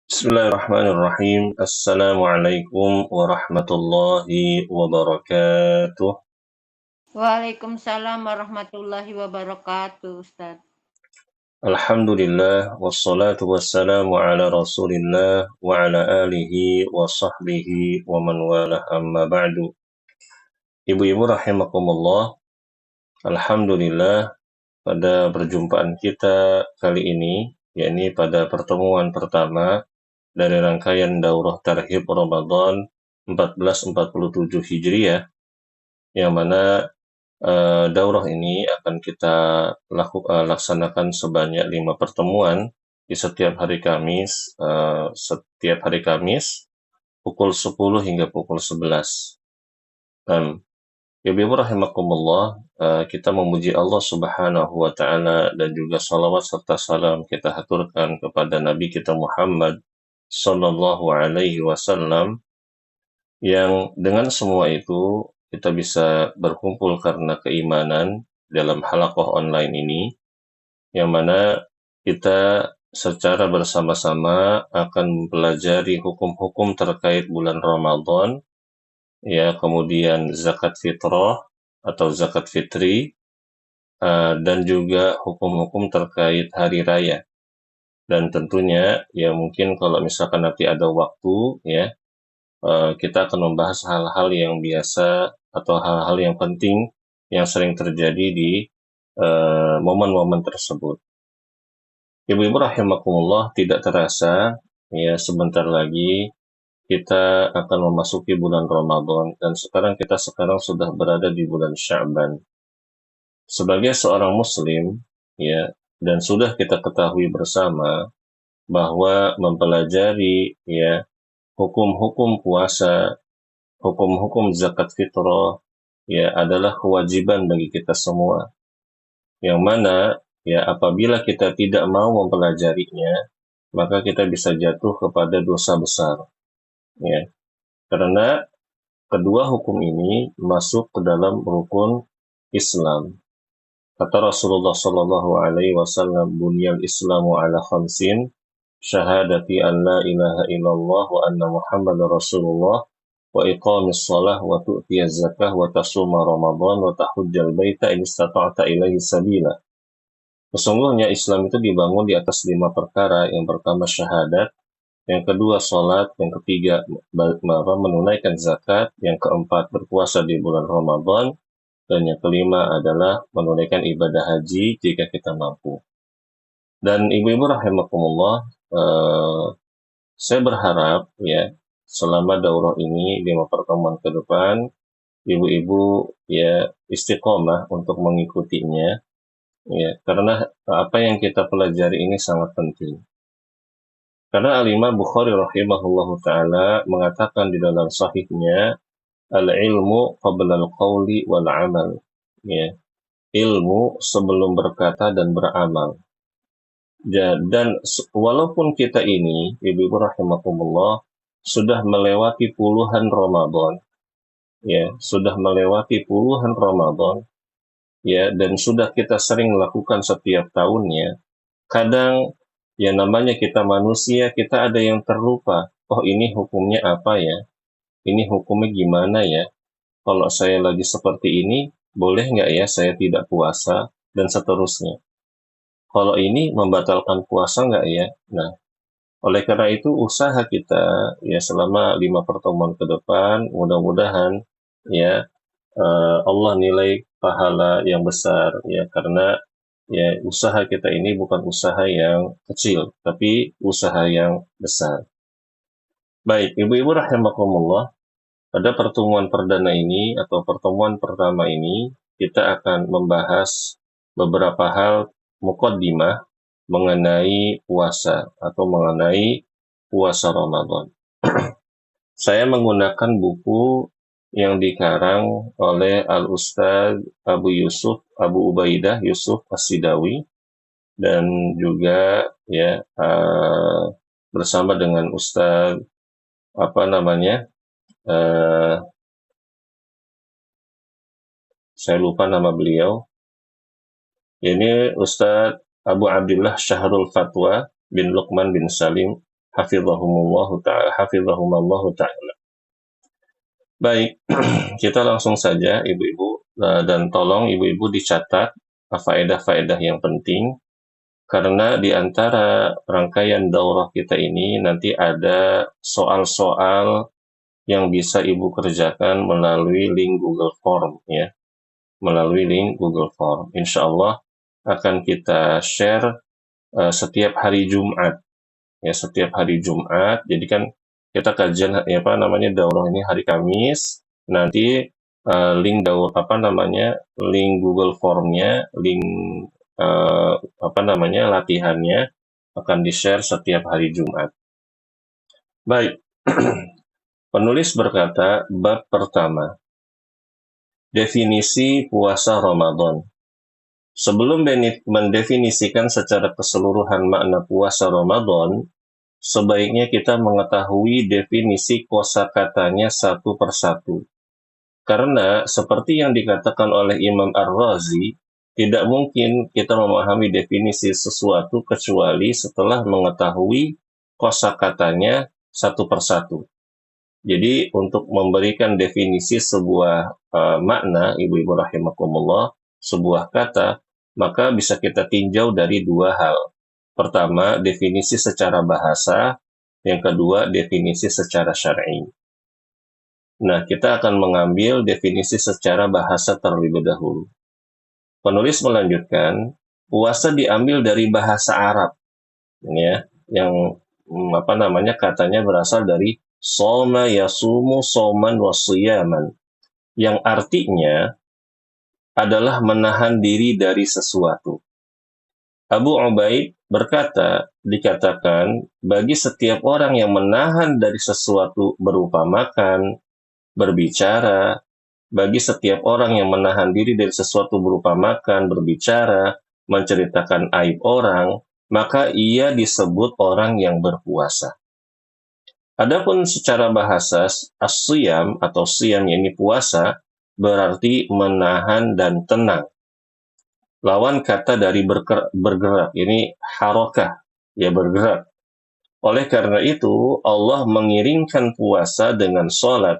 Bismillahirrahmanirrahim. Assalamualaikum warahmatullahi wabarakatuh. Waalaikumsalam warahmatullahi wabarakatuh, Ustaz. Alhamdulillah wassalatu wassalamu ala Rasulillah wa ala alihi wa sahbihi wa man walah amma ba'du. Ibu-ibu rahimakumullah. Alhamdulillah pada perjumpaan kita kali ini, yakni pada pertemuan pertama dari rangkaian daurah Tarhib Ramadan 1447 Hijriah, yang mana daurah ini akan kita laksanakan sebanyak 5 pertemuan di setiap hari Kamis, pukul 10 hingga pukul 11. Ibu-ibu rahimakumullah, kita memuji Allah Subhanahu wa Ta'ala dan juga salawat serta salam kita haturkan kepada Nabi kita Muhammad Sallallahu Alaihi Wasallam, yang dengan semua itu kita bisa berkumpul karena keimanan dalam halaqah online ini, yang mana kita secara bersama-sama akan mempelajari hukum-hukum terkait bulan Ramadan, ya, kemudian zakat fitrah atau zakat fitri, dan juga hukum-hukum terkait hari raya. Dan tentunya ya mungkin kalau misalkan nanti ada waktu, ya, kita akan membahas hal-hal yang biasa atau hal-hal yang penting yang sering terjadi di momen-momen tersebut. Ibu-ibu rahimakumullah, tidak terasa ya sebentar lagi kita akan memasuki bulan Ramadan, dan kita sekarang sudah berada di bulan Sya'ban. Sebagai seorang muslim, ya, dan sudah kita ketahui bersama bahwa mempelajari ya hukum-hukum puasa, hukum-hukum zakat fitrah, ya, adalah kewajiban bagi kita semua. Yang mana ya apabila kita tidak mau mempelajarinya, maka kita bisa jatuh kepada dosa besar. Ya, karena kedua hukum ini masuk ke dalam rukun Islam. Kata Rasulullah Shallallahu Alaihi Wasallam, "Bunyal Islamu ala khamsin, syahadati an la ilaha illallah wa anna Muhammadar Rasulullah, wa iqamis shalah wa tu'tiyaz zakah wa tasuma Ramadan wa tahujjal baita in istata'ta ilaihi sabila." Sesungguhnya Islam itu dibangun di atas 5 perkara. Yang pertama syahadat, yang kedua sholat, yang ketiga menunaikan zakat, yang keempat berpuasa di bulan Ramadan, dan yang kelima adalah menunaikan ibadah haji jika kita mampu. Dan ibu-ibu rahimakumullah, saya berharap ya selama daurah ini 5 pertemuan ke depan, ibu-ibu ya istiqomah untuk mengikutinya, ya, karena apa yang kita pelajari ini sangat penting. Karena Al-Imam Bukhari rahimahullahu ta'ala mengatakan di dalam sahihnya, al-ilmu qabla al-qawli wal-amal. Ya, ilmu sebelum berkata dan beramal. Dan walaupun kita ini, ibu-ibu rahimakumullah, sudah melewati puluhan Ramadan, ya, sudah melewati puluhan Ramadan, ya, dan sudah kita sering lakukan setiap tahunnya, kadang ya namanya kita manusia, kita ada yang terlupa. Oh, ini hukumnya apa ya? Ini hukumnya gimana ya? Kalau saya lagi seperti ini, boleh nggak ya saya tidak puasa? Dan seterusnya. Kalau ini membatalkan puasa nggak ya? Nah, oleh karena itu usaha kita ya selama 5 pertemuan ke depan, mudah-mudahan ya Allah nilai pahala yang besar, ya, karena ya usaha kita ini bukan usaha yang kecil, tapi usaha yang besar. Baik, ibu-ibu rahimakumullah, pada pertemuan perdana ini atau pertemuan pertama ini kita akan membahas beberapa hal muqaddimah mengenai puasa atau mengenai puasa Ramadan. Saya menggunakan buku yang dikarang oleh Al-Ustadz Abu Ubaidah Yusuf As-Sidawi, dan juga ya bersama dengan Ustadz saya lupa nama beliau. Ini Ustadz Abu Abdullah Syahrul Fatwa bin Luqman bin Salim Hafizahumallahu ta'ala. Baik, kita langsung saja ibu-ibu, dan tolong ibu-ibu dicatat faedah-faedah yang penting, karena di antara rangkaian daurah kita ini nanti ada soal-soal yang bisa ibu kerjakan melalui link Google Form ya, melalui link Google Form. Insya Allah akan kita share setiap hari Jumat ya, setiap hari Jumat. Jadi kan kita kajian ya, daurah ini hari Kamis. Nanti link link Google Formnya, link latihannya akan di-share setiap hari Jumat. Baik. Penulis berkata, bab pertama, definisi puasa Ramadan. Sebelum mendefinisikan secara keseluruhan makna puasa Ramadan, sebaiknya kita mengetahui definisi kosakatanya satu persatu. Karena seperti yang dikatakan oleh Imam Ar-Razi, tidak mungkin kita memahami definisi sesuatu kecuali setelah mengetahui kosakatanya satu persatu. Jadi untuk memberikan definisi sebuah makna, ibu-ibu rahimakumullah, sebuah kata, maka bisa kita tinjau dari dua hal. Pertama, definisi secara bahasa, yang kedua, definisi secara syar'i. Nah, kita akan mengambil definisi secara bahasa terlebih dahulu. Penulis melanjutkan, puasa diambil dari bahasa Arab, ya, yang katanya berasal dari soma yasumu soman wasiyaman, yang artinya adalah menahan diri dari sesuatu. Abu Ubaid berkata, dikatakan, bagi setiap orang yang menahan dari sesuatu berupa makan, berbicara, bagi setiap orang yang menahan diri dari sesuatu berupa makan, berbicara, menceritakan aib orang, maka ia disebut orang yang berpuasa. Adapun secara bahasa, as-siyam atau siyam, yakni puasa, berarti menahan dan tenang. Lawan kata dari bergerak, ini harokah, ya bergerak. Oleh karena itu, Allah mengiringkan puasa dengan sholat,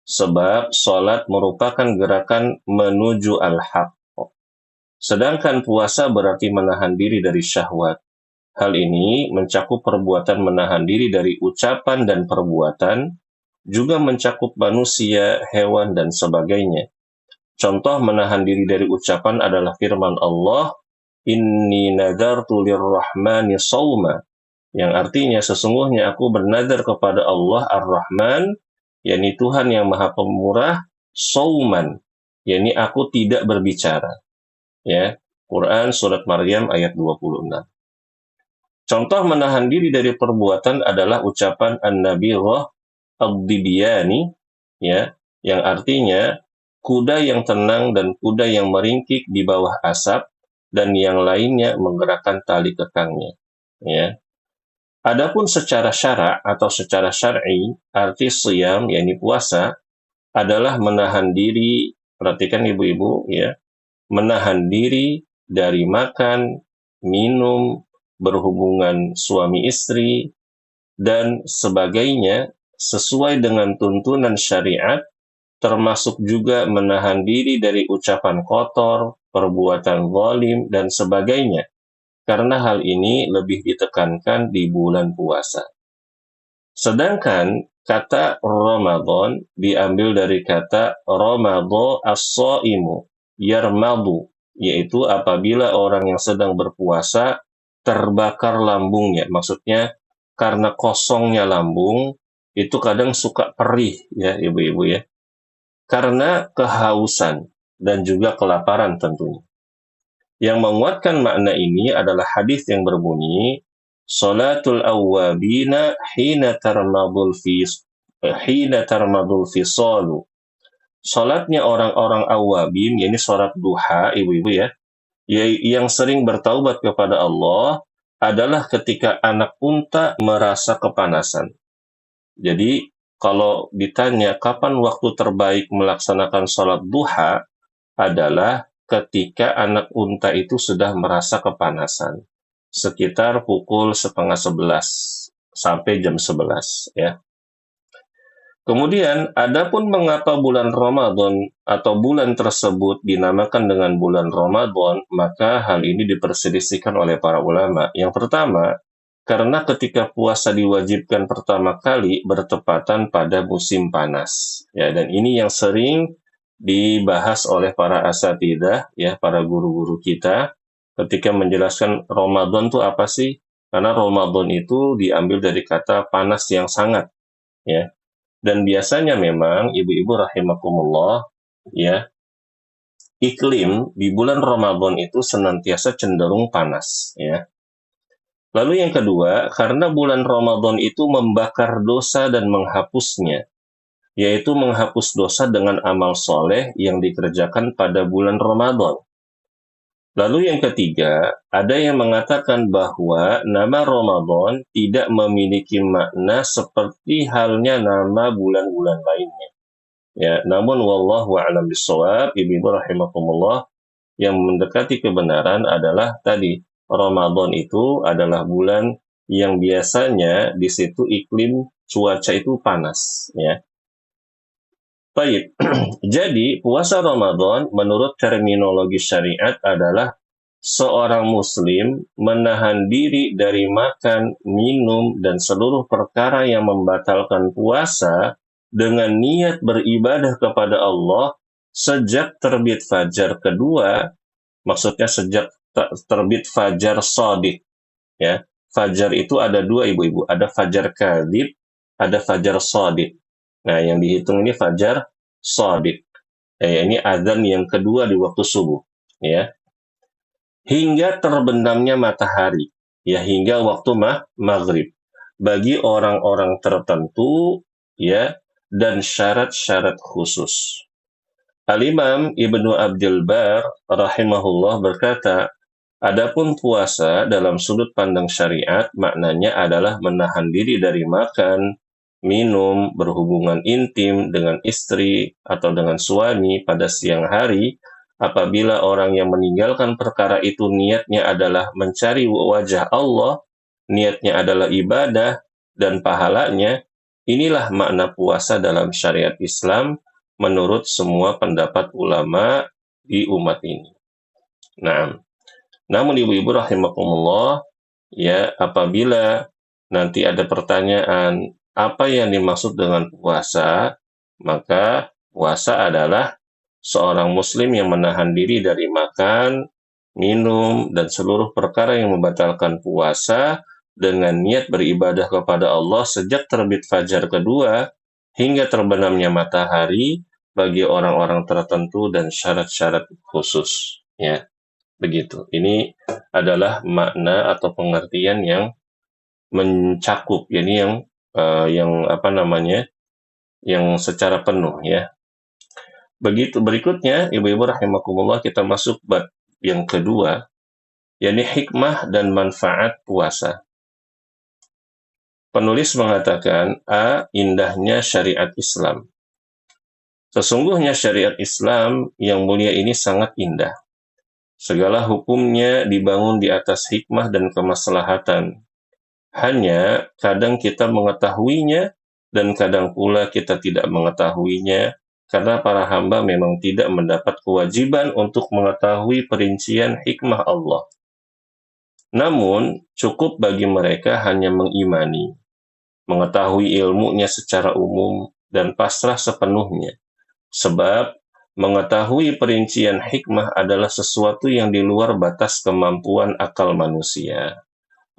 sebab sholat merupakan gerakan menuju al-haq. Sedangkan puasa berarti menahan diri dari syahwat. Hal ini mencakup perbuatan menahan diri dari ucapan dan perbuatan, juga mencakup manusia, hewan, dan sebagainya. Contoh menahan diri dari ucapan adalah firman Allah, Inni nadartu lirrahmani sawma, yang artinya sesungguhnya aku bernadar kepada Allah Ar-Rahman, yakni Tuhan yang Maha Pemurah, sawman, yakni aku tidak berbicara. Ya, Quran surat Maryam ayat 26. Contoh menahan diri dari perbuatan adalah ucapan an-nabirah ad-dibyani, ya, yang artinya kuda yang tenang dan kuda yang meringkik di bawah asap, dan yang lainnya menggerakkan tali kekangnya. Ya. Adapun secara syara' atau secara syar'i, arti siyam, yakni puasa, adalah menahan diri, perhatikan ibu-ibu, ya, menahan diri dari makan, minum, berhubungan suami istri, dan sebagainya sesuai dengan tuntunan syariat, termasuk juga menahan diri dari ucapan kotor, perbuatan zalim, dan sebagainya, karena hal ini lebih ditekankan di bulan puasa. Sedangkan kata Ramadan diambil dari kata Ramadha as-saimu, yarmadu, yaitu apabila orang yang sedang berpuasa terbakar lambungnya. Maksudnya karena kosongnya lambung, itu kadang suka perih ya ibu-ibu ya. Karena kehausan dan juga kelaparan tentunya. Yang menguatkan makna ini adalah hadis yang berbunyi, Salatul awwabina hina tarmadul fisalu. Salatnya orang-orang awabin, yakni salat duha, ibu-ibu ya, yang sering bertaubat kepada Allah adalah ketika anak unta merasa kepanasan. Jadi, kalau ditanya kapan waktu terbaik melaksanakan sholat duha, adalah ketika anak unta itu sudah merasa kepanasan. Sekitar pukul 10:30 sampai jam 11 ya. Kemudian, adapun mengapa bulan Ramadan atau bulan tersebut dinamakan dengan bulan Ramadan, maka hal ini diperselisihkan oleh para ulama. Yang pertama, karena ketika puasa diwajibkan pertama kali bertepatan pada musim panas. Ya, dan ini yang sering dibahas oleh para asatidzah, ya, para guru-guru kita ketika menjelaskan Ramadan itu apa sih? Karena Ramadan itu diambil dari kata panas yang sangat, ya. Dan biasanya memang ibu-ibu rahimakumullah, ya, iklim di bulan Ramadan itu senantiasa cenderung panas, ya. Lalu yang kedua, karena bulan Ramadan itu membakar dosa dan menghapusnya, yaitu menghapus dosa dengan amal soleh yang dikerjakan pada bulan Ramadan. Lalu yang ketiga, ada yang mengatakan bahwa nama Ramadan tidak memiliki makna seperti halnya nama bulan-bulan lainnya. Ya, namun wallahu a'lam bishawab, ibu rahimakumullah, yang mendekati kebenaran adalah tadi Ramadan itu adalah bulan yang biasanya di situ iklim cuaca itu panas, ya. Baik. Jadi puasa Ramadan menurut terminologi syariat adalah seorang muslim menahan diri dari makan, minum, dan seluruh perkara yang membatalkan puasa dengan niat beribadah kepada Allah sejak terbit fajar kedua, maksudnya sejak terbit fajar shadiq, ya. Fajar itu ada dua, ibu-ibu, ada fajar kadhib, ada fajar shadiq. Nah, yang dihitung ini fajar shadiq. Ini azan yang kedua di waktu subuh, ya. Hingga terbenamnya matahari, ya, hingga waktu maghrib. Bagi orang-orang tertentu, ya, dan syarat-syarat khusus. Al-Imam Ibnu Abdul Bar rahimahullah berkata, adapun puasa dalam sudut pandang syariat maknanya adalah menahan diri dari makan, minum, berhubungan intim dengan istri atau dengan suami pada siang hari apabila orang yang meninggalkan perkara itu niatnya adalah mencari wajah Allah, niatnya adalah ibadah dan pahalanya. Inilah makna puasa dalam syariat Islam menurut semua pendapat ulama di umat ini. Nah, namun ibu-ibu rahimakumullah, ya, apabila nanti ada pertanyaan apa yang dimaksud dengan puasa, maka puasa adalah seorang muslim yang menahan diri dari makan, minum, dan seluruh perkara yang membatalkan puasa dengan niat beribadah kepada Allah sejak terbit fajar kedua hingga terbenamnya matahari bagi orang-orang tertentu dan syarat-syarat khusus, ya. Begitu. Ini adalah makna atau pengertian yang mencakup, ini yang apa namanya, yang secara penuh, ya. Begitu berikutnya, ibu-ibu rahimakumullah, kita masuk bab yang kedua, yakni hikmah dan manfaat puasa. Penulis mengatakan, A. Indahnya syariat Islam. Sesungguhnya syariat Islam yang mulia ini sangat indah. Segala hukumnya dibangun di atas hikmah dan kemaslahatan. Hanya kadang kita mengetahuinya dan kadang pula kita tidak mengetahuinya karena para hamba memang tidak mendapat kewajiban untuk mengetahui perincian hikmah Allah. Namun, cukup bagi mereka hanya mengimani, mengetahui ilmunya secara umum, dan pasrah sepenuhnya. Sebab, mengetahui perincian hikmah adalah sesuatu yang di luar batas kemampuan akal manusia.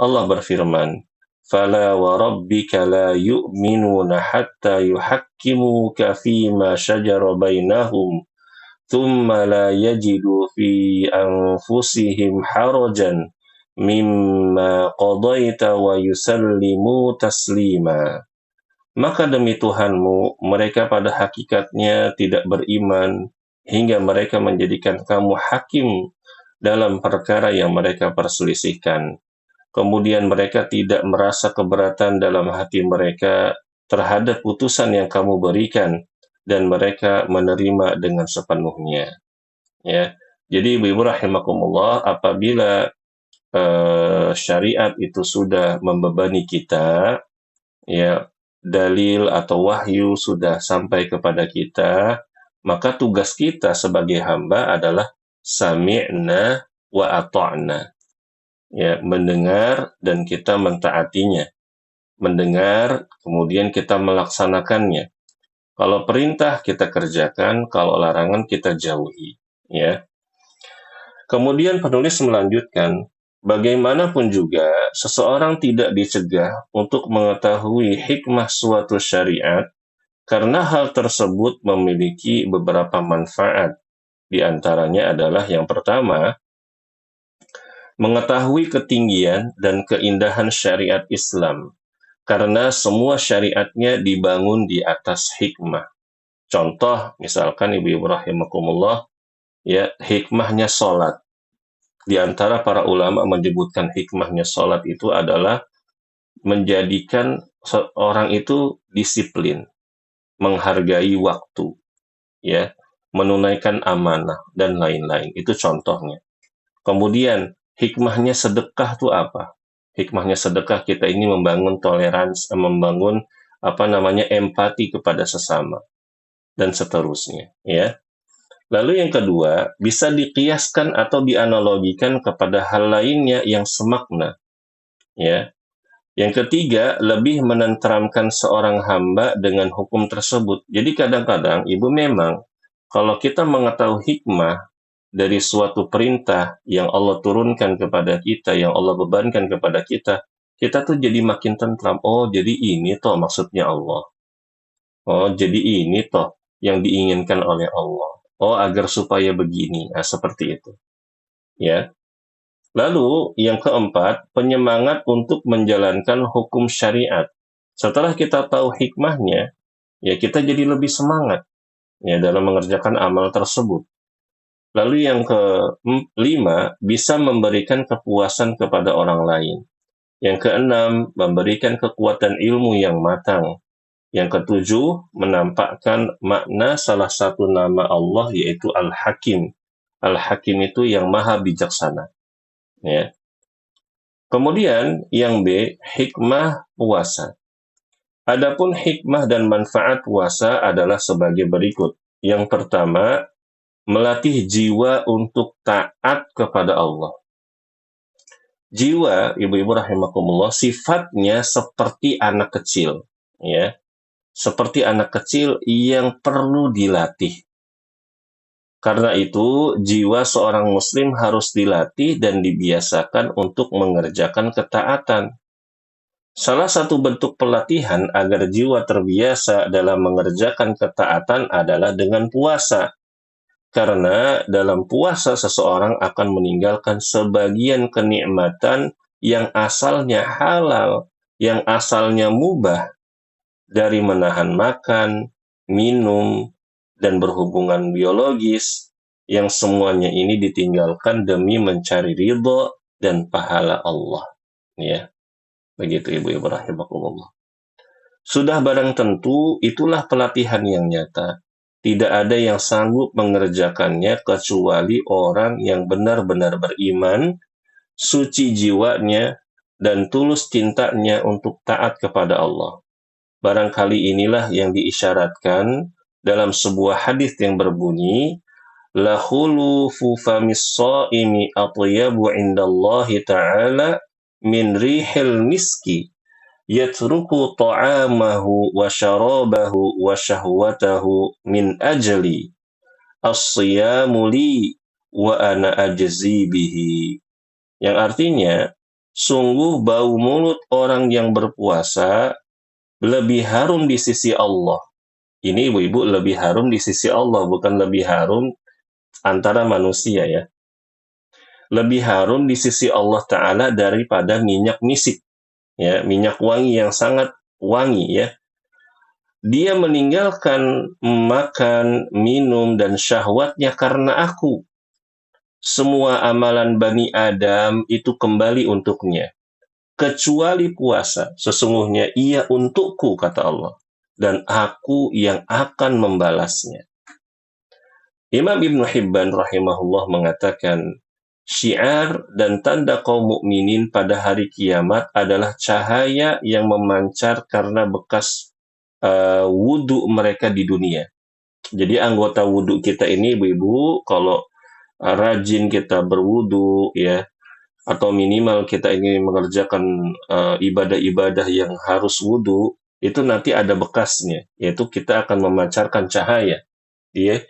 Allah berfirman, "Fala wa rabbika la yu'minuna hatta yuhakkimuka fima shajara bainahum, thumma la yajidu fi anfusihim harajan mimma qadaita wa yusallimu taslima." Maka demi Tuhanmu, mereka pada hakikatnya tidak beriman hingga mereka menjadikan kamu hakim dalam perkara yang mereka perselisihkan. Kemudian mereka tidak merasa keberatan dalam hati mereka terhadap putusan yang kamu berikan, dan mereka menerima dengan sepenuhnya. Ya, jadi ibu-ibu rahimakumullah, apabila syariat itu sudah membebani kita, ya dalil atau wahyu sudah sampai kepada kita, maka tugas kita sebagai hamba adalah sami'na wa ata'na, ya mendengar dan kita mentaatinya, mendengar kemudian kita melaksanakannya. Kalau perintah kita kerjakan, kalau larangan kita jauhi, ya. Kemudian penulis melanjutkan, bagaimanapun juga seseorang tidak dicegah untuk mengetahui hikmah suatu syariat karena hal tersebut memiliki beberapa manfaat. Di antaranya adalah yang pertama, mengetahui ketinggian dan keindahan syariat Islam karena semua syariatnya dibangun di atas hikmah. Contoh, misalkan ibu-ibu rahimakumullah, ya hikmahnya sholat. Di antara para ulama menyebutkan hikmahnya sholat itu adalah menjadikan seorang itu disiplin, menghargai waktu, ya, menunaikan amanah dan lain-lain. Itu contohnya. Kemudian hikmahnya sedekah itu apa? Hikmahnya sedekah kita ini membangun toleransi, membangun empati kepada sesama dan seterusnya, ya. Lalu yang kedua, bisa dikiaskan atau dianalogikan kepada hal lainnya yang semakna, ya. Yang ketiga, lebih menenteramkan seorang hamba dengan hukum tersebut. Jadi kadang-kadang, Ibu memang, kalau kita mengetahui hikmah dari suatu perintah yang Allah turunkan kepada kita, yang Allah bebankan kepada kita tuh jadi makin tentram. Oh, jadi ini toh maksudnya Allah. Oh, jadi ini toh yang diinginkan oleh Allah. Oh, agar supaya begini. Nah, seperti itu. Ya. Lalu, yang keempat, penyemangat untuk menjalankan hukum syariat. Setelah kita tahu hikmahnya, ya kita jadi lebih semangat ya dalam mengerjakan amal tersebut. Lalu yang kelima, bisa memberikan kepuasan kepada orang lain. Yang keenam, memberikan kekuatan ilmu yang matang. Yang ketujuh, menampakkan makna salah satu nama Allah yaitu Al-Hakim. Al-Hakim itu yang maha bijaksana. Ya. Kemudian yang B, hikmah puasa. Adapun hikmah dan manfaat puasa adalah sebagai berikut. Yang pertama, melatih jiwa untuk taat kepada Allah. Jiwa, ibu-ibu rahimakumullah, sifatnya seperti anak kecil, ya. Seperti anak kecil yang perlu dilatih. Karena itu, jiwa seorang muslim harus dilatih dan dibiasakan untuk mengerjakan ketaatan. Salah satu bentuk pelatihan agar jiwa terbiasa dalam mengerjakan ketaatan adalah dengan puasa. Karena dalam puasa seseorang akan meninggalkan sebagian kenikmatan yang asalnya halal, yang asalnya mubah, dari menahan makan, minum, dan berhubungan biologis, yang semuanya ini ditinggalkan demi mencari ridho dan pahala Allah. Ya, begitu ibu-ibu rahimakumullah. Sudah barang tentu itulah pelatihan yang nyata. Tidak ada yang sanggup mengerjakannya kecuali orang yang benar-benar beriman, suci jiwanya, dan tulus cintanya untuk taat kepada Allah. Barangkali inilah yang diisyaratkan dalam sebuah hadis yang berbunyi, la khulufu famis shaimi atyabu indallahi ta'ala min rihil miski yatruku ta'amahu wa syarabahu wa syahwatahu min ajli as-siyamu li wa ana ajzi bihi. Yang artinya, sungguh bau mulut orang yang berpuasa lebih harum di sisi Allah. Ini ibu-ibu lebih harum di sisi Allah, bukan lebih harum antara manusia ya. Lebih harum di sisi Allah Ta'ala daripada minyak misik. Ya, minyak wangi yang sangat wangi ya. Dia meninggalkan makan, minum, dan syahwatnya karena aku. Semua amalan Bani Adam itu kembali untuknya. Kecuali puasa, sesungguhnya ia untukku, kata Allah. Dan aku yang akan membalasnya. Imam Ibn Hibban rahimahullah mengatakan, Syiar dan tanda kaum mukminin pada hari kiamat adalah cahaya yang memancar karena bekas wudhu mereka di dunia. Jadi anggota wudhu kita ini, ibu-ibu, kalau rajin kita berwudhu, ya, atau minimal kita ingin mengerjakan ibadah-ibadah yang harus wudhu, itu nanti ada bekasnya, yaitu kita akan memancarkan cahaya, ya,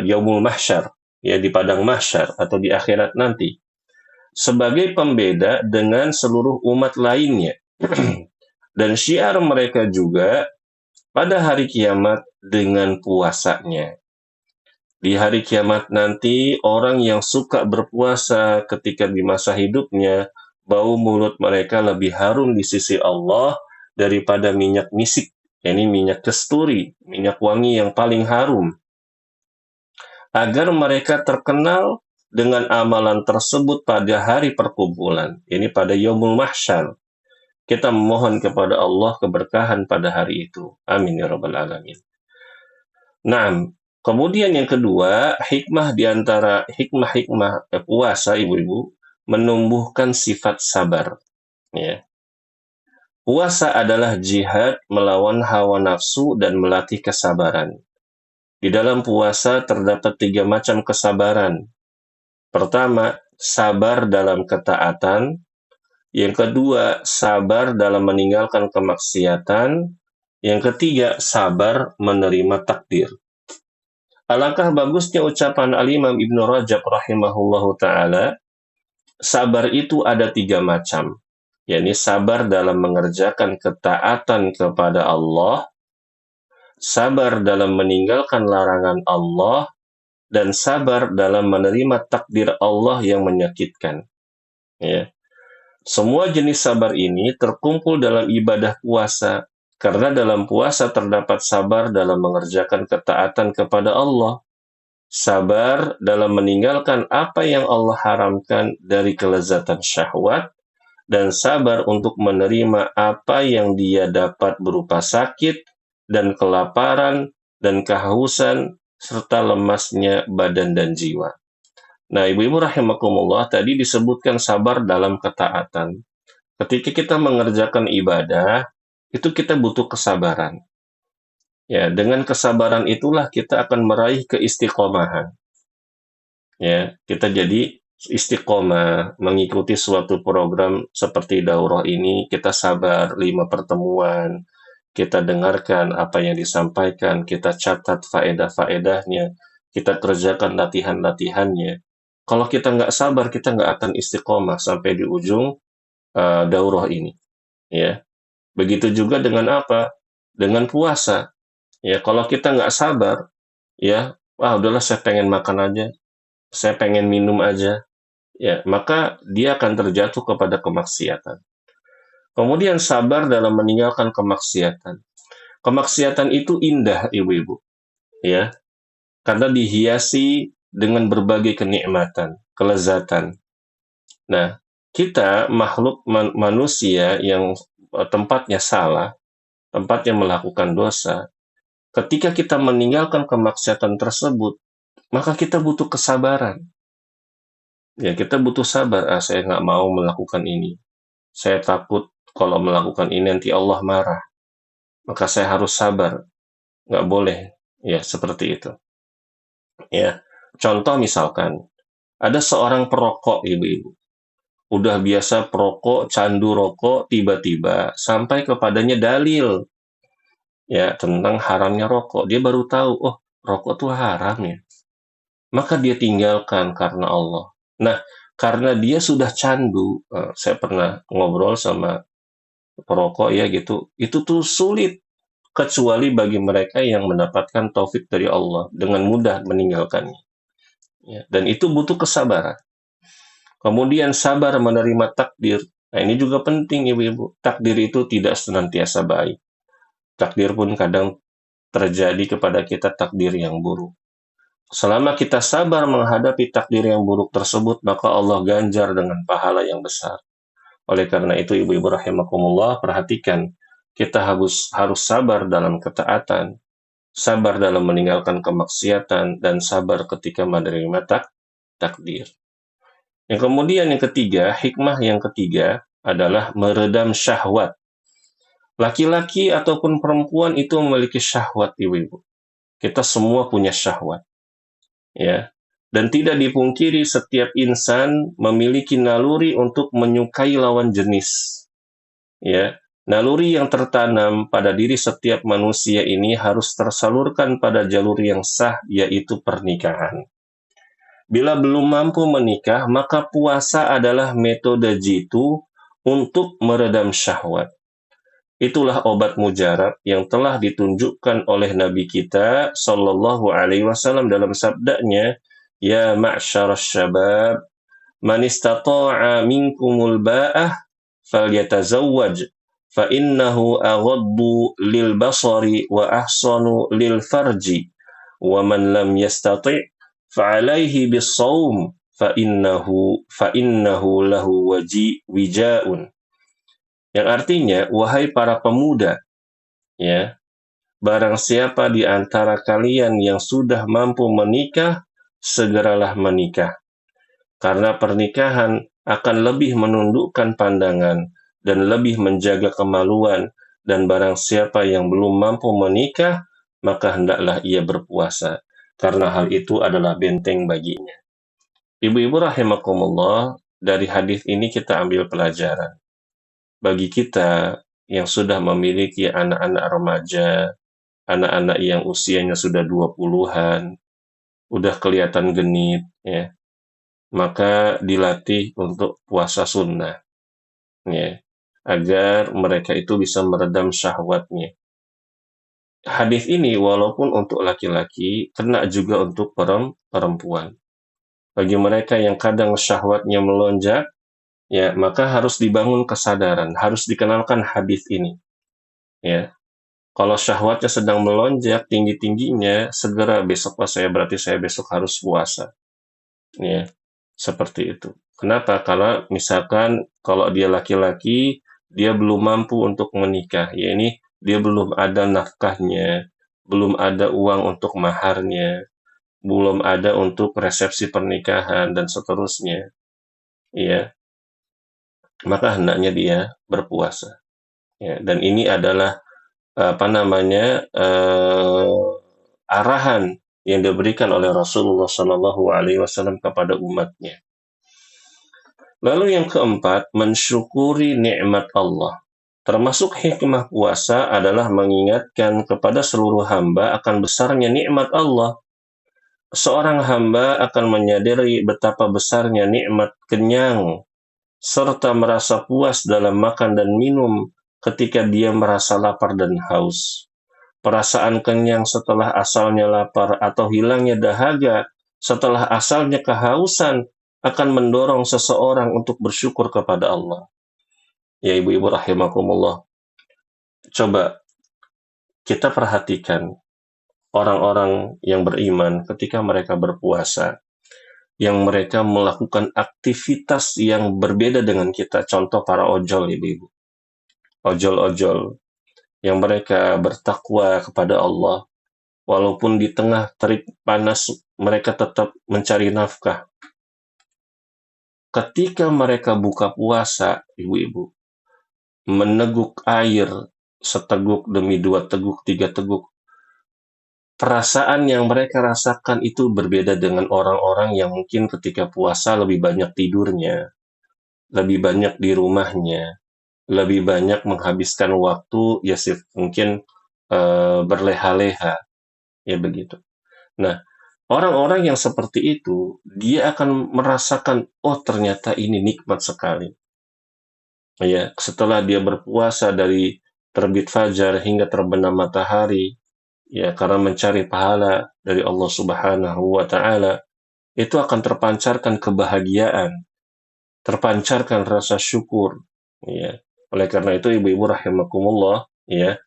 yaumul mahsyar, ya, di padang mahsyar atau di akhirat nanti, sebagai pembeda dengan seluruh umat lainnya. Dan syiar mereka juga pada hari kiamat dengan puasanya. Di hari kiamat nanti, orang yang suka berpuasa ketika di masa hidupnya, bau mulut mereka lebih harum di sisi Allah daripada minyak misik, yakni minyak kasturi, minyak wangi yang paling harum. Agar mereka terkenal dengan amalan tersebut pada hari perkumpulan, ini pada Yaumul Mahsyar. Kita memohon kepada Allah keberkahan pada hari itu. Amin ya rabbal alamin. Nah, kemudian yang kedua, hikmah di antara hikmah-hikmah puasa, ibu-ibu, menumbuhkan sifat sabar. Ya. Puasa adalah jihad melawan hawa nafsu dan melatih kesabaran. Di dalam puasa terdapat 3 macam kesabaran. Pertama, sabar dalam ketaatan. Yang kedua, sabar dalam meninggalkan kemaksiatan. Yang ketiga, sabar menerima takdir. Alangkah bagusnya ucapan Al-Imam Ibn Rajab rahimahullahu ta'ala, sabar itu ada 3 macam, yakni sabar dalam mengerjakan ketaatan kepada Allah, sabar dalam meninggalkan larangan Allah, dan sabar dalam menerima takdir Allah yang menyakitkan. Ya. Semua jenis sabar ini terkumpul dalam ibadah puasa, karena dalam puasa terdapat sabar dalam mengerjakan ketaatan kepada Allah, sabar dalam meninggalkan apa yang Allah haramkan dari kelezatan syahwat, dan sabar untuk menerima apa yang dia dapat berupa sakit dan kelaparan dan kehausan serta lemasnya badan dan jiwa. Nah, ibu-ibu rahimakumullah, tadi disebutkan sabar dalam ketaatan. Ketika kita mengerjakan ibadah, itu kita butuh kesabaran. Ya, dengan kesabaran itulah kita akan meraih keistiqomahan. Ya, kita jadi istiqomah mengikuti suatu program seperti daurah ini, kita sabar 5 pertemuan, kita dengarkan apa yang disampaikan, kita catat faedah-faedahnya, kita kerjakan latihan-latihannya. Kalau kita nggak sabar, kita nggak akan istiqomah sampai di ujung daurah ini. Ya, begitu juga dengan apa? Dengan puasa. Ya, kalau kita nggak sabar, ya, udahlah saya pengen makan aja, saya pengen minum aja, ya, maka dia akan terjatuh kepada kemaksiatan. Kemudian sabar dalam meninggalkan kemaksiatan. Kemaksiatan itu indah, ibu-ibu, ya, karena dihiasi dengan berbagai kenikmatan, kelezatan. Nah, kita makhluk manusia yang tempatnya salah, tempatnya melakukan dosa, ketika kita meninggalkan kemaksiatan tersebut, maka kita butuh kesabaran. Ya, kita butuh sabar. Saya nggak mau melakukan ini. Saya takut kalau melakukan ini nanti Allah marah. Maka saya harus sabar. Nggak boleh. Ya, seperti itu. Ya, contoh misalkan, ada seorang perokok, ibu-ibu. Udah biasa perokok, candu rokok, tiba-tiba sampai kepadanya dalil, ya, tentang haramnya rokok. Dia baru tahu, oh, rokok tuh haram ya. Maka dia tinggalkan karena Allah. Nah, karena dia sudah candu, saya pernah ngobrol sama perokok ya gitu, itu tuh sulit kecuali bagi mereka yang mendapatkan taufik dari Allah dengan mudah meninggalkannya. Ya, dan itu butuh kesabaran. Kemudian sabar menerima takdir. Nah, ini juga penting, ibu-ibu. Takdir itu tidak senantiasa baik. Takdir pun kadang terjadi kepada kita takdir yang buruk. Selama kita sabar menghadapi takdir yang buruk tersebut, maka Allah ganjar dengan pahala yang besar. Oleh karena itu, ibu-ibu rahimakumullah, perhatikan, kita harus sabar dalam ketaatan, sabar dalam meninggalkan kemaksiatan, dan sabar ketika menerima takdir. Yang kemudian yang ketiga, hikmah yang ketiga adalah meredam syahwat. Laki-laki ataupun perempuan itu memiliki syahwat, ibu-ibu. Kita semua punya syahwat, ya. Dan tidak dipungkiri setiap insan memiliki naluri untuk menyukai lawan jenis, ya. Naluri yang tertanam pada diri setiap manusia ini harus tersalurkan pada jalur yang sah, yaitu pernikahan. Bila belum mampu menikah, maka puasa adalah metode jitu untuk meredam syahwat. Itulah obat mujarab yang telah ditunjukkan oleh Nabi kita Shallallahu Alaihi Wasallam dalam sabdanya, Ya ma'syarasy syabab, man istata'a minkumul ba'ah falyatazawwaj fa innahu aghaddu lil basari wa ahsanu lil farji wa man lam yastati' fa alaihi bis shaum fa innahu lahu wijaun, yang artinya, wahai para pemuda, ya, barang siapa di antara kalian yang sudah mampu menikah, segeralah menikah. Karena pernikahan akan lebih menundukkan pandangan dan lebih menjaga kemaluan, dan barang siapa yang belum mampu menikah, maka hendaklah ia berpuasa, karena hal itu adalah benteng baginya. Ibu-ibu rahimakumullah, dari hadis ini kita ambil pelajaran. Bagi kita yang sudah memiliki anak-anak remaja, anak-anak yang usianya sudah 20-an, udah kelihatan genit, ya, maka dilatih untuk puasa sunnah, ya, agar mereka itu bisa meredam syahwatnya. Hadis ini walaupun untuk laki-laki, kena juga untuk perempuan. Bagi mereka yang kadang syahwatnya melonjak, ya, maka harus dibangun kesadaran, harus dikenalkan hadis ini, ya. Kalau syahwatnya sedang melonjak tinggi-tingginya, segera besok berarti saya besok harus puasa. Ya, seperti itu. Kenapa? Karena misalkan kalau dia laki-laki, dia belum mampu untuk menikah. Ya ini dia belum ada nafkahnya, belum ada uang untuk maharnya, belum ada untuk resepsi pernikahan dan seterusnya. Ya, maka hendaknya dia berpuasa. Ya, dan ini adalah apa namanya arahan yang diberikan oleh Rasulullah Shallallahu Alaihi Wasallam kepada umatnya. Lalu yang keempat, mensyukuri nikmat Allah. Termasuk hikmah puasa adalah mengingatkan kepada seluruh hamba akan besarnya nikmat Allah. Seorang hamba akan menyadari betapa besarnya nikmat kenyang, serta merasa puas dalam makan dan minum ketika dia merasa lapar dan haus. Perasaan kenyang setelah asalnya lapar atau hilangnya dahaga setelah asalnya kehausan akan mendorong seseorang untuk bersyukur kepada Allah. Ya ibu-ibu rahimakumullah. Coba kita perhatikan orang-orang yang beriman ketika mereka berpuasa, yang mereka melakukan aktivitas yang berbeda dengan kita. Contoh para ojol, ibu-ibu. Ojol-ojol yang mereka bertakwa kepada Allah, walaupun di tengah terik panas, mereka tetap mencari nafkah. Ketika mereka buka puasa, ibu-ibu, meneguk air seteguk demi 2 teguk, 3 teguk, perasaan yang mereka rasakan itu berbeda dengan orang-orang yang mungkin ketika puasa lebih banyak tidurnya, lebih banyak di rumahnya, lebih banyak menghabiskan waktu, ya mungkin berleha-leha, ya begitu. Nah, orang-orang yang seperti itu, dia akan merasakan, oh ternyata ini nikmat sekali. Ya, setelah dia berpuasa dari terbit fajar hingga terbenam matahari, ya karena mencari pahala dari Allah Subhanahu wa taala, itu akan terpancarkan kebahagiaan, terpancarkan rasa syukur, ya. Oleh karena itu ibu-ibu rahimakumullah, ya,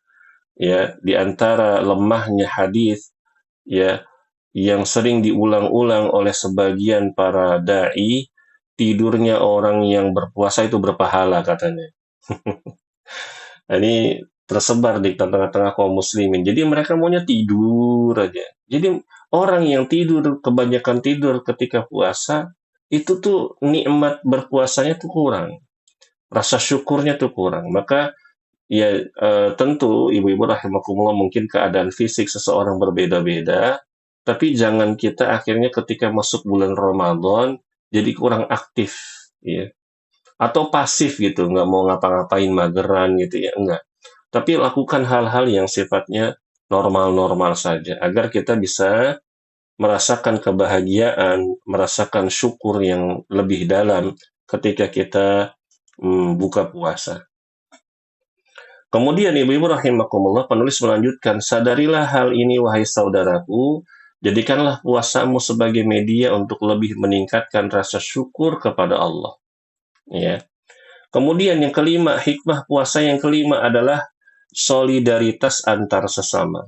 di antara lemahnya hadis, ya, yang sering diulang-ulang oleh sebagian para dai, tidurnya orang yang berpuasa itu berpahala katanya. Nah, ini tersebar di tengah-tengah kaum muslimin. Jadi mereka maunya tidur aja. Jadi orang yang tidur, kebanyakan tidur ketika puasa, itu tuh nikmat berpuasanya tuh kurang, rasa syukurnya tuh kurang. Maka ya tentu ibu-ibu rahimakumullah mungkin keadaan fisik seseorang berbeda-beda, tapi jangan kita akhirnya ketika masuk bulan Ramadan jadi kurang aktif, ya. Atau pasif gitu, nggak mau ngapa-ngapain, mageran gitu ya, enggak. Tapi lakukan hal-hal yang sifatnya normal-normal saja, agar kita bisa merasakan kebahagiaan, merasakan syukur yang lebih dalam ketika kita buka puasa. Kemudian ibu-ibu rahimakumullah, penulis melanjutkan, sadarilah hal ini wahai saudaraku, jadikanlah puasamu sebagai media untuk lebih meningkatkan rasa syukur kepada Allah. Ya. Kemudian yang kelima, hikmah puasa yang kelima adalah solidaritas antar sesama.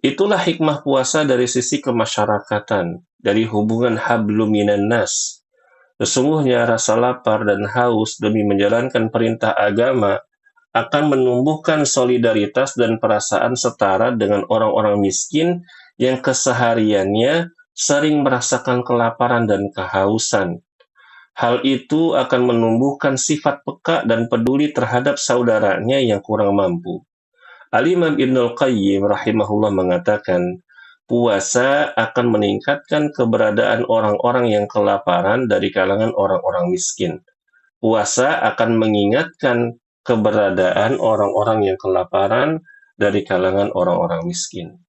Itulah hikmah puasa dari sisi kemasyarakatan, dari hubungan hablum minan nas. Sesungguhnya rasa lapar dan haus demi menjalankan perintah agama akan menumbuhkan solidaritas dan perasaan setara dengan orang-orang miskin yang kesehariannya sering merasakan kelaparan dan kehausan. Hal itu akan menumbuhkan sifat peka dan peduli terhadap saudaranya yang kurang mampu. Al-Imam Ibnul Qayyim rahimahullah mengatakan, puasa akan meningkatkan keberadaan orang-orang yang kelaparan dari kalangan orang-orang miskin. Puasa akan mengingatkan keberadaan orang-orang yang kelaparan dari kalangan orang-orang miskin.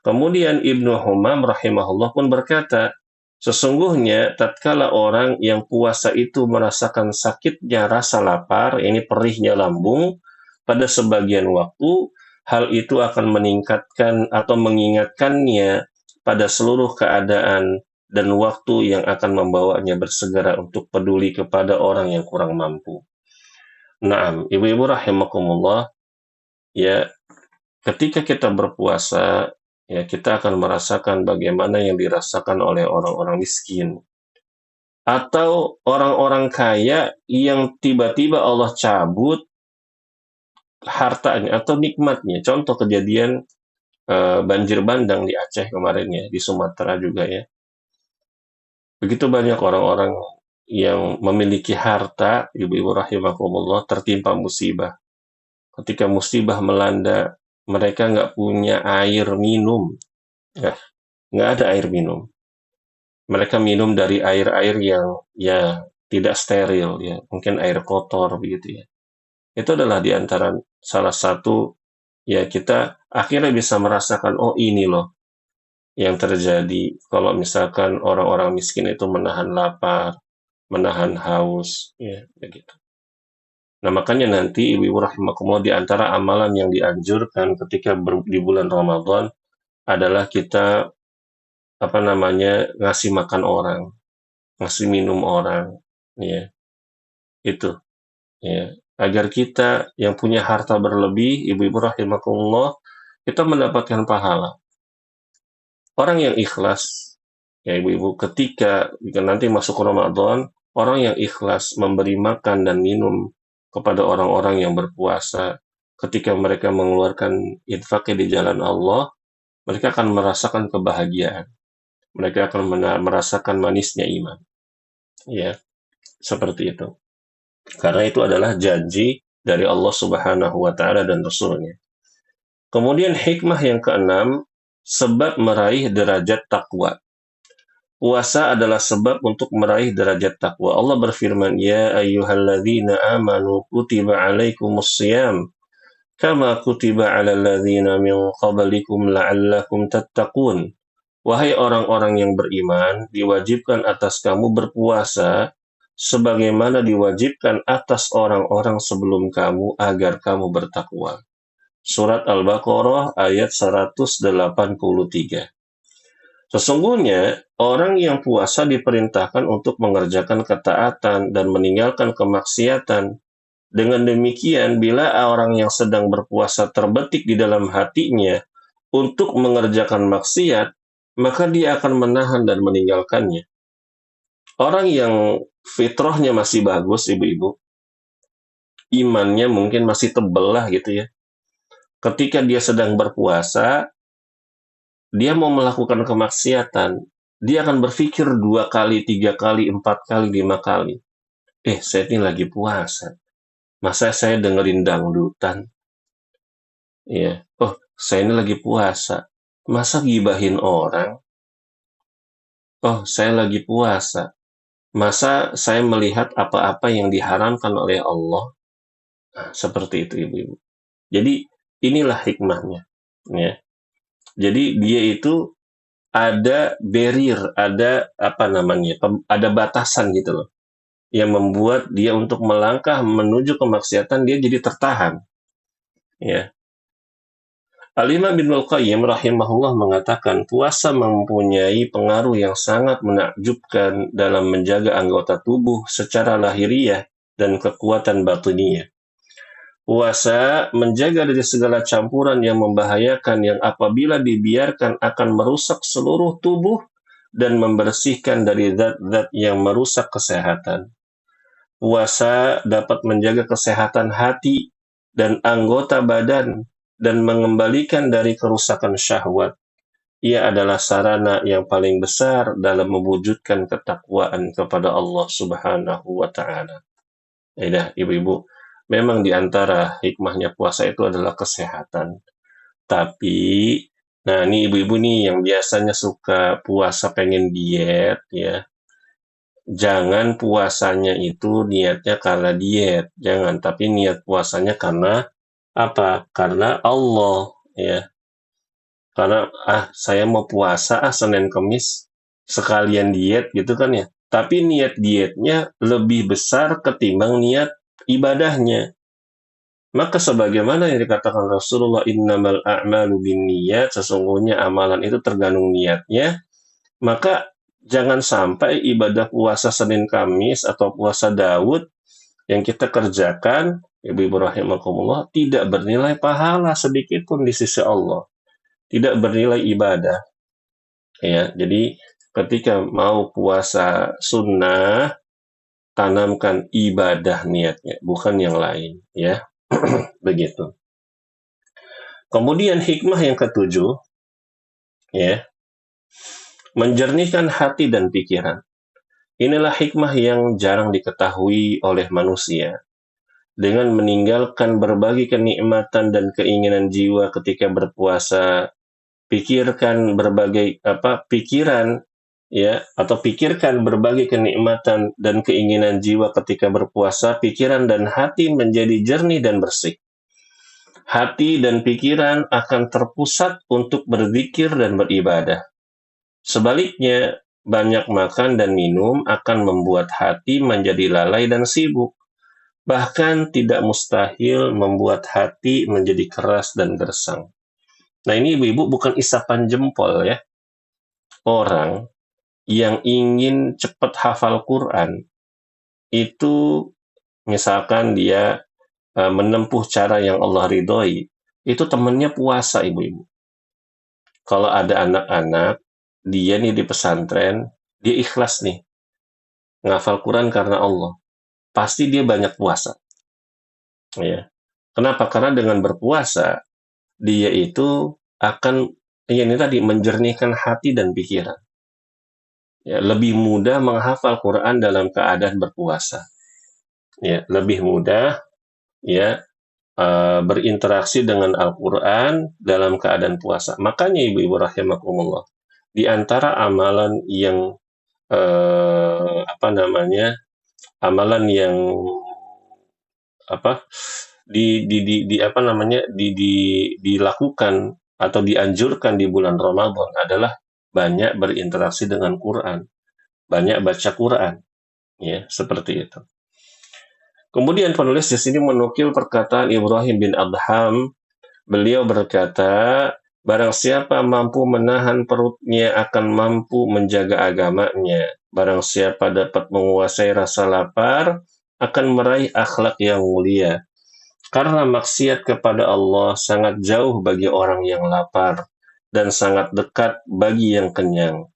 Kemudian Ibnu Humam rahimahullah pun berkata, sesungguhnya tatkala orang yang puasa itu merasakan sakitnya rasa lapar, ini perihnya lambung, pada sebagian waktu, hal itu akan meningkatkan atau mengingatkannya pada seluruh keadaan dan waktu yang akan membawanya bersegera untuk peduli kepada orang yang kurang mampu. Naam, ibu-ibu rahimakumullah, ya, ketika kita berpuasa, ya kita akan merasakan bagaimana yang dirasakan oleh orang-orang miskin atau orang-orang kaya yang tiba-tiba Allah cabut hartanya atau nikmatnya. Contoh kejadian banjir bandang di Aceh kemarin ya, di Sumatera juga ya. Begitu banyak orang-orang yang memiliki harta, ibu-ibu rahimakumullah, tertimpa musibah. Ketika musibah melanda, mereka nggak punya air minum. Ya, nggak ada air minum. Mereka minum dari air-air yang ya tidak steril, ya mungkin air kotor begitu ya. Itu adalah di antara salah satu ya kita akhirnya bisa merasakan, oh ini loh yang terjadi kalau misalkan orang-orang miskin itu menahan lapar, menahan haus, ya begitu. Nah, makanya nanti ibu-ibu rahimakumullah di antara amalan yang dianjurkan ketika di bulan Ramadan adalah kita apa namanya ngasih makan orang, ngasih minum orang, ya itu, ya agar kita yang punya harta berlebih, ibu-ibu rahimakumullah, kita mendapatkan pahala. Orang yang ikhlas, ya ibu-ibu, ketika nanti masuk Ramadan, orang yang ikhlas memberi makan dan minum kepada orang-orang yang berpuasa, ketika mereka mengeluarkan infaknya di jalan Allah, mereka akan merasakan kebahagiaan. Mereka akan merasakan manisnya iman. Ya, seperti itu. Karena itu adalah janji dari Allah Subhanahu wa taala dan Rasul-Nya. Kemudian hikmah yang keenam, sebab meraih derajat takwa. Puasa adalah sebab untuk meraih derajat takwa. Allah berfirman, "Ya ayyuhalladzina amanu kutiba alaikumusiyam kama kutiba 'alal ladzina min qablikum la'allakum tattaqun." Wahai orang-orang yang beriman, diwajibkan atas kamu berpuasa sebagaimana diwajibkan atas orang-orang sebelum kamu agar kamu bertakwa. Surat Al-Baqarah ayat 183. Sesungguhnya, orang yang puasa diperintahkan untuk mengerjakan ketaatan dan meninggalkan kemaksiatan. Dengan demikian, bila orang yang sedang berpuasa terbetik di dalam hatinya untuk mengerjakan maksiat, maka dia akan menahan dan meninggalkannya. Orang yang fitrahnya masih bagus, ibu-ibu, imannya mungkin masih tebal lah gitu ya. Ketika dia sedang berpuasa, dia mau melakukan kemaksiatan, dia akan berpikir 2 kali, 3 kali, 4 kali, 5 kali. Saya ini lagi puasa. Masa saya dengerin dangdutan? Ya. Oh, saya ini lagi puasa. Masa gibahin orang? Oh, saya lagi puasa. Masa saya melihat apa-apa yang diharamkan oleh Allah? Nah, seperti itu, ibu-ibu. Jadi, inilah hikmahnya. Ya. Jadi, dia itu ada barrier, ada apa namanya, ada batasan gitu loh, yang membuat dia untuk melangkah menuju kemaksiatan dia jadi tertahan. Ya. Al-Imam Ibnul Qayyim rahimahullah mengatakan puasa mempunyai pengaruh yang sangat menakjubkan dalam menjaga anggota tubuh secara lahiriah dan kekuatan batiniah. Puasa menjaga dari segala campuran yang membahayakan yang apabila dibiarkan akan merusak seluruh tubuh dan membersihkan dari zat-zat yang merusak kesehatan. Puasa dapat menjaga kesehatan hati dan anggota badan dan mengembalikan dari kerusakan syahwat. Ia adalah sarana yang paling besar dalam mewujudkan ketakwaan kepada Allah Subhanahu wa taala. Ibu-ibu, memang di antara hikmahnya puasa itu adalah kesehatan. Tapi, nah ini ibu-ibu nih yang biasanya suka puasa pengen diet ya. Jangan puasanya itu niatnya karena diet, jangan. Tapi niat puasanya karena apa? Karena Allah, ya. Karena saya mau puasa Senin Kemis sekalian diet gitu kan ya. Tapi niat dietnya lebih besar ketimbang niat ibadahnya. Maka sebagaimana yang dikatakan Rasulullah, innamal a'malu binniyat, sesungguhnya amalan itu tergantung niatnya. Maka jangan sampai ibadah puasa Senin Kamis atau puasa Daud yang kita kerjakan, ibu-ibu rahimakumullah, tidak bernilai pahala sedikit pun di sisi Allah. Tidak bernilai ibadah. Ya, jadi ketika mau puasa sunnah, tanamkan ibadah niatnya, bukan yang lain. Ya, begitu. Kemudian hikmah yang ketujuh, ya, menjernihkan hati dan pikiran. Inilah hikmah yang jarang diketahui oleh manusia. Dengan meninggalkan berbagai kenikmatan dan keinginan jiwa ketika berpuasa, pikirkan berbagai pikiran ya atau pikirkan berbagai kenikmatan dan keinginan jiwa ketika berpuasa, pikiran dan hati menjadi jernih dan bersih. Hati dan pikiran akan terpusat untuk berzikir dan beribadah. Sebaliknya, banyak makan dan minum akan membuat hati menjadi lalai dan sibuk. Bahkan tidak mustahil membuat hati menjadi keras dan gersang. Nah ini ibu-ibu bukan isapan jempol ya. Orang yang ingin cepat hafal Quran, itu misalkan dia menempuh cara yang Allah ridhoi, itu temannya puasa ibu-ibu. Kalau ada anak-anak, dia nih di pesantren, dia ikhlas nih, ngafal Quran karena Allah. Pasti dia banyak puasa. Ya. Kenapa? Karena dengan berpuasa, dia itu akan ini tadi menjernihkan hati dan pikiran. Ya, lebih mudah menghafal Quran dalam keadaan berpuasa. Ya, lebih mudah ya berinteraksi dengan Al-Quran dalam keadaan puasa. Makanya ibu-ibu rahimakumullah, di antara amalan yang amalan yang apa dilakukan atau dianjurkan di bulan Ramadan adalah banyak berinteraksi dengan Quran, banyak baca Quran, ya seperti itu. Kemudian penulis di sini menukil perkataan Ibrahim bin Adham. Beliau berkata, barang siapa mampu menahan perutnya akan mampu menjaga agamanya. Barang siapa dapat menguasai rasa lapar akan meraih akhlak yang mulia. Karena maksiat kepada Allah sangat jauh bagi orang yang lapar dan sangat dekat bagi yang kenyang.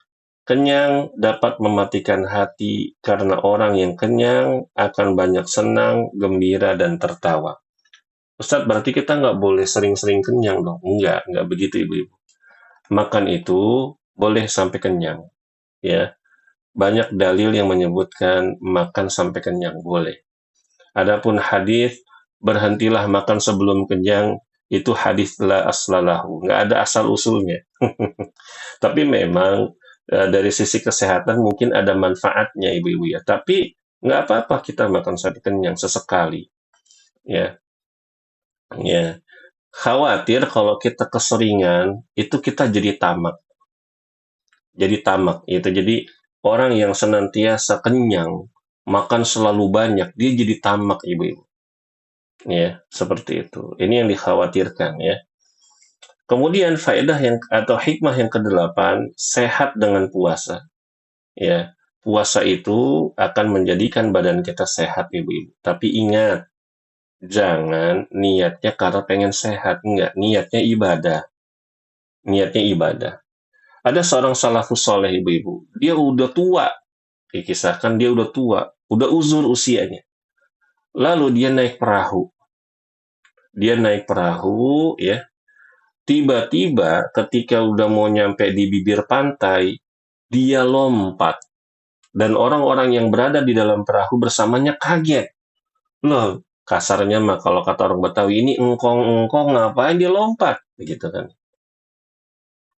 Kenyang dapat mematikan hati karena orang yang kenyang akan banyak senang, gembira, dan tertawa. Ustadz, berarti kita nggak boleh sering-sering kenyang dong? Nggak begitu ibu-ibu. Makan itu boleh sampai kenyang. ya. Banyak dalil yang menyebutkan makan sampai kenyang boleh. Adapun hadis berhentilah makan sebelum kenyang, itu hadis la aslalahu, nggak ada asal usulnya. Tapi memang dari sisi kesehatan mungkin ada manfaatnya ibu-ibu ya. Tapi nggak apa-apa kita makan sampai kenyang sesekali ya. Ya, khawatir kalau kita keseringan itu kita jadi tamak gitu. Jadi orang yang senantiasa kenyang, makan selalu banyak, dia jadi tamak ibu-ibu. Ya, seperti itu. Ini yang dikhawatirkan ya. Kemudian faedah yang atau hikmah yang kedelapan, sehat dengan puasa. Ya, puasa itu akan menjadikan badan kita sehat ibu-ibu. Tapi ingat, jangan niatnya karena pengen sehat. Enggak, niatnya ibadah. Niatnya ibadah. Ada seorang salafus soleh ibu-ibu. Dia udah tua. Dikisahkan dia udah tua. Udah uzur usianya. Lalu dia naik perahu. Dia naik perahu ya. Tiba-tiba ketika udah mau nyampe di bibir pantai, dia lompat. Dan orang-orang yang berada di dalam perahu bersamanya kaget. Loh, kasarnya mah kalau kata orang Betawi ini engkong-engkong ngapain dia lompat? Begitu kan.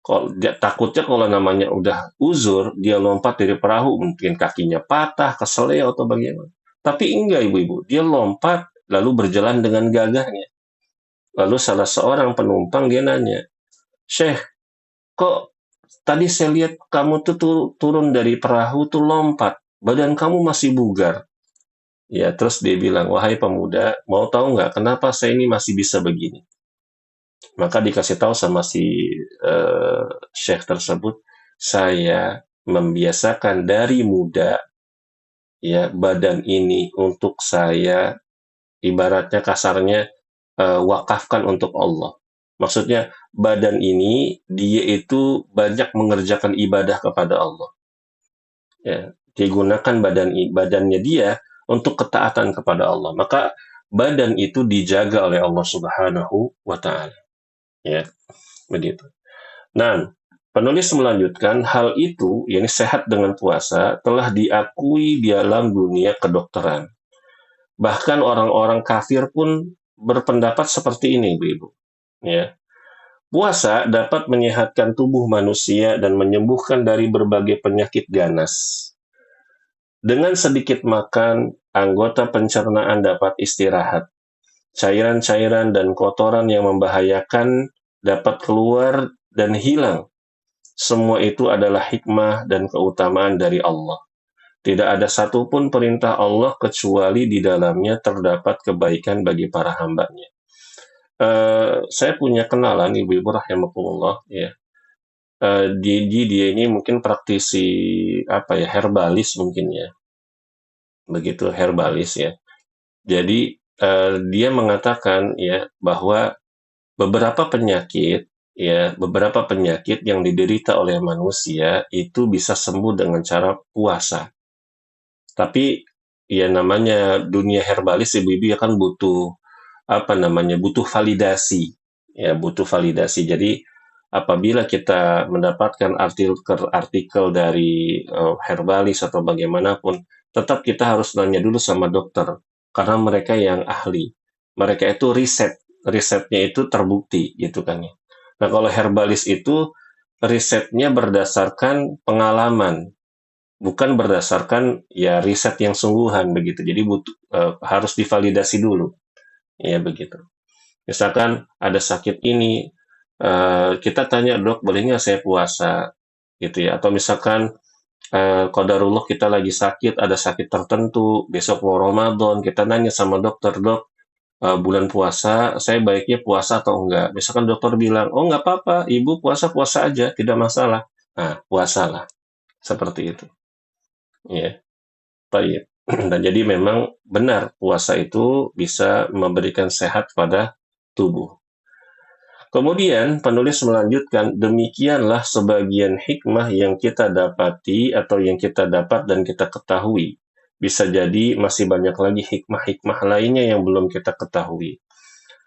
Kalau dia takutnya kalau namanya udah uzur, dia lompat dari perahu, mungkin kakinya patah, keseleo atau bagaimana. Tapi enggak ibu-ibu, dia lompat lalu berjalan dengan gagahnya. Lalu salah seorang penumpang dia nanya, Syekh, kok tadi saya lihat kamu tuh turun dari perahu tuh lompat, badan kamu masih bugar. Ya, terus dia bilang, wahai pemuda, mau tahu nggak kenapa saya ini masih bisa begini? Maka dikasih tahu sama si syekh tersebut, saya membiasakan dari muda ya badan ini untuk saya ibaratnya kasarnya wakafkan untuk Allah. Maksudnya badan ini dia itu banyak mengerjakan ibadah kepada Allah. Ya, digunakan badannya dia untuk ketaatan kepada Allah. Maka badan itu dijaga oleh Allah Subhanahu wa taala. Ya, begitu. Nah, penulis melanjutkan hal itu, yakni sehat dengan puasa, telah diakui di dalam dunia kedokteran. Bahkan orang-orang kafir pun berpendapat seperti ini, Ibu-ibu. Ya. Puasa dapat menyehatkan tubuh manusia dan menyembuhkan dari berbagai penyakit ganas. Dengan sedikit makan, anggota pencernaan dapat istirahat. Cairan-cairan dan kotoran yang membahayakan dapat keluar dan hilang. Semua itu adalah hikmah dan keutamaan dari Allah. Tidak ada satupun perintah Allah kecuali di dalamnya terdapat kebaikan bagi para hambanya. Saya punya kenalan ibu-ibu rahimakumullah ya. Dia ini mungkin praktisi apa ya herbalis mungkin ya. Begitu herbalis ya. Jadi dia mengatakan ya bahwa beberapa penyakit yang diderita oleh manusia itu bisa sembuh dengan cara puasa. Tapi ya namanya dunia herbalis ibu-ibu ya kan butuh butuh validasi. Ya, butuh validasi. Jadi apabila kita mendapatkan artikel dari herbalis atau bagaimanapun, tetap kita harus nanya dulu sama dokter karena mereka yang ahli. Mereka itu risetnya itu terbukti gitu kan ya. Nah, kalau herbalis itu risetnya berdasarkan pengalaman, bukan berdasarkan ya riset yang sungguhan begitu. Jadi harus divalidasi dulu. Ya begitu. Misalkan ada sakit ini, kita tanya dok, boleh nggak saya puasa, gitu ya? Atau misalkan qadarullah kita lagi sakit, ada sakit tertentu, besok mau Ramadan, kita nanya sama dokter, dok, bulan puasa, saya baiknya puasa atau enggak? Misalkan dokter bilang, oh nggak apa-apa, ibu puasa aja, tidak masalah. Nah, puasalah, seperti itu. Ya, baik. Dan jadi memang benar puasa itu bisa memberikan sehat pada tubuh. Kemudian penulis melanjutkan, demikianlah sebagian hikmah yang kita dapati atau yang kita dapat dan kita ketahui. Bisa jadi masih banyak lagi hikmah-hikmah lainnya yang belum kita ketahui.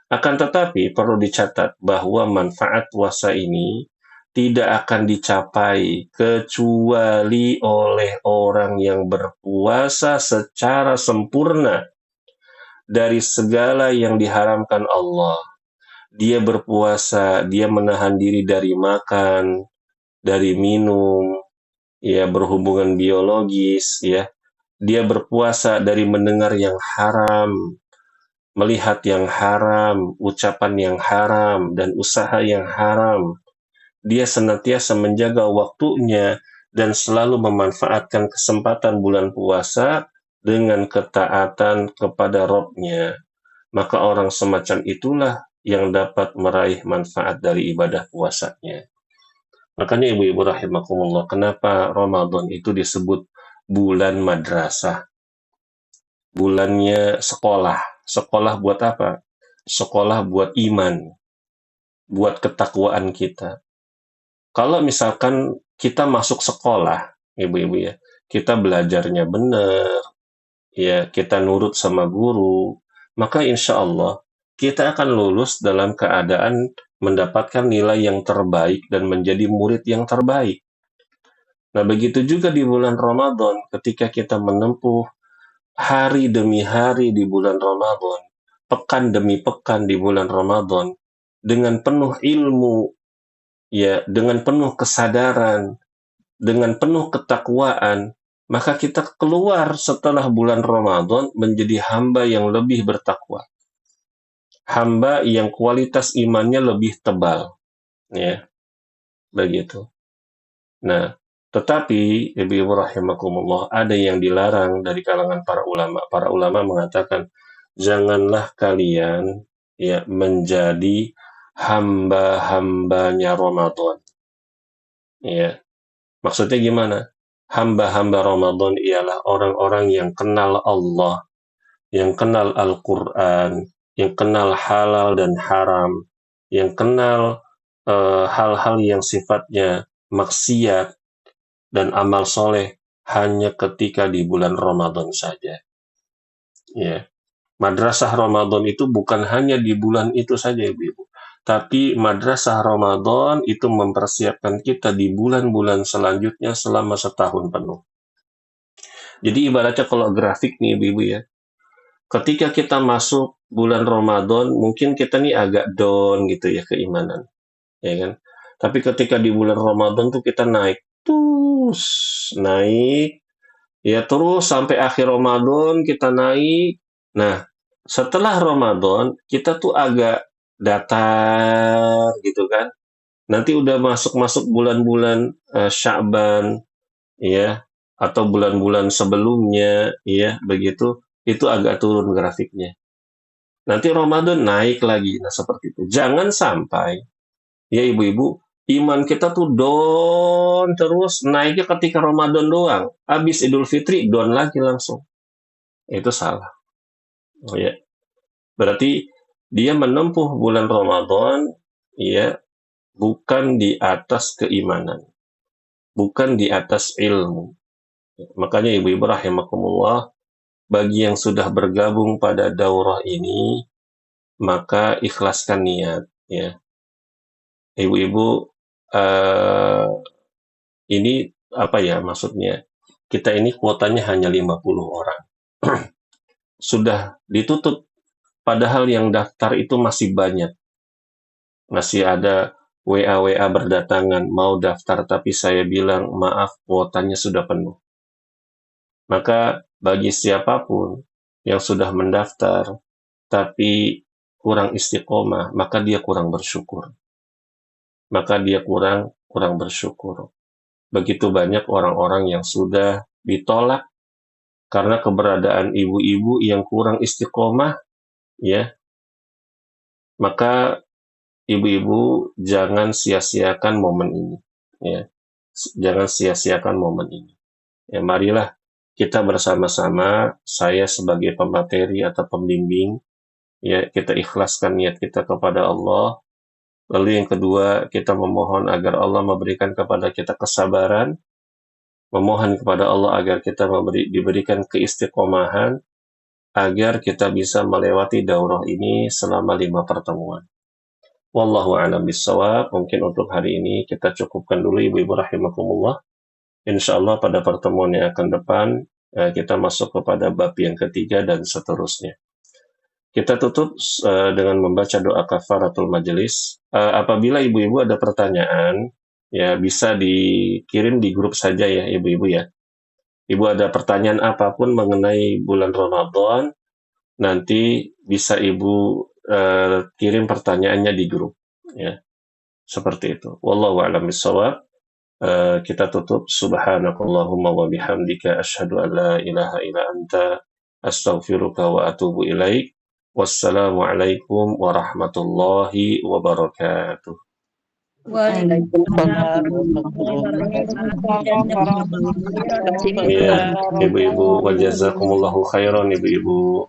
Akan tetapi perlu dicatat bahwa manfaat puasa ini tidak akan dicapai kecuali oleh orang yang berpuasa secara sempurna dari segala yang diharamkan Allah. Dia berpuasa, dia menahan diri dari makan, dari minum, ya berhubungan biologis, ya. Dia berpuasa dari mendengar yang haram, melihat yang haram, ucapan yang haram, dan usaha yang haram. Dia senantiasa menjaga waktunya dan selalu memanfaatkan kesempatan bulan puasa dengan ketaatan kepada Rabb-nya. Maka orang semacam itulah yang dapat meraih manfaat dari ibadah puasanya. Makanya ibu-ibu rahimakumullah, kenapa Ramadan itu disebut bulan madrasah? Bulannya sekolah. Sekolah buat apa? Sekolah buat iman, buat ketakwaan kita. Kalau misalkan kita masuk sekolah, ibu-ibu ya, kita belajarnya benar, ya kita nurut sama guru, maka insya Allah kita akan lulus dalam keadaan mendapatkan nilai yang terbaik dan menjadi murid yang terbaik. Nah, begitu juga di bulan Ramadan, ketika kita menempuh hari demi hari di bulan Ramadan, pekan demi pekan di bulan Ramadan, dengan penuh ilmu, ya, dengan penuh kesadaran, dengan penuh ketakwaan, maka kita keluar setelah bulan Ramadan menjadi hamba yang lebih bertakwa. Hamba yang kualitas imannya lebih tebal, ya, begitu. Nah, tetapi ibu-ibu rahimakumullah, ada yang dilarang dari kalangan para ulama. Para ulama mengatakan, janganlah kalian ya menjadi hamba-hambanya Ramadan. Ya, maksudnya gimana? Hamba-hamba Ramadan ialah orang-orang yang kenal Allah, yang kenal Al-Quran, yang kenal halal dan haram, yang kenal hal-hal yang sifatnya maksiat dan amal soleh hanya ketika di bulan Ramadan saja. Ya, madrasah Ramadan itu bukan hanya di bulan itu saja, ibu-ibu. Tapi madrasah Ramadan itu mempersiapkan kita di bulan-bulan selanjutnya selama setahun penuh. Jadi ibaratnya kalau grafik nih ibu-ibu ya, ketika kita masuk bulan Ramadan, mungkin kita nih agak down gitu ya keimanan, ya kan? Tapi ketika di bulan Ramadan tuh kita naik, terus naik, ya terus sampai akhir Ramadan kita naik. Nah, setelah Ramadan kita tuh agak datar gitu kan. Nanti udah masuk-masuk bulan-bulan Sya'ban ya atau bulan-bulan sebelumnya ya begitu itu agak turun grafiknya. Nanti Ramadan naik lagi. Nah, seperti itu. Jangan sampai ya ibu-ibu iman kita tuh down terus naiknya ketika Ramadan doang. Habis Idul Fitri down lagi langsung. Itu salah. Oh, ya. Berarti dia menempuh bulan Ramadan ya bukan di atas keimanan, bukan di atas ilmu. Makanya ibu-ibu rahimakumullah, bagi yang sudah bergabung pada daurah ini, maka ikhlaskan niat ya. Ibu-ibu ini apa ya maksudnya? Kita ini kuotanya hanya 50 orang. Sudah ditutup padahal yang daftar itu masih banyak. Masih ada WA-WA berdatangan mau daftar tapi saya bilang maaf kuotanya sudah penuh. Maka bagi siapapun yang sudah mendaftar tapi kurang istiqomah, maka dia kurang bersyukur. Maka dia kurang bersyukur. Begitu banyak orang-orang yang sudah ditolak karena keberadaan ibu-ibu yang kurang istiqomah, ya. Maka ibu-ibu jangan sia-siakan momen ini, ya. Jangan sia-siakan momen ini. Ya, marilah kita bersama-sama, saya sebagai pemateri atau pembimbing, ya kita ikhlaskan niat kita kepada Allah. Lalu yang kedua, kita memohon agar Allah memberikan kepada kita kesabaran, memohon kepada Allah agar kita diberikan keistiqomahan, agar kita bisa melewati daurah ini selama 5 pertemuan. Wallahu a'lam bishawab. Mungkin untuk hari ini kita cukupkan dulu ibu-ibu rahimakumullah. Insyaallah pada pertemuan yang akan depan kita masuk kepada bab yang ketiga dan seterusnya. Kita tutup dengan membaca doa kafaratul majelis. Apabila ibu-ibu ada pertanyaan, ya bisa dikirim di grup saja ya ibu-ibu ya. Ibu ada pertanyaan apapun mengenai bulan Ramadan, nanti bisa ibu kirim pertanyaannya di grup. Ya, seperti itu. Wallahu a'lam bishawab. Kita tutup. Subhanakallahumma wa bihamdika asyhadu an la ilaha illa anta astaghfiruka wa atubu ilaik. Wassalamualaikum warahmatullahi wabarakatuh. Waalaikumsalam Iya, ibu-ibu, wa jazakumullahu khairan ibu-ibu.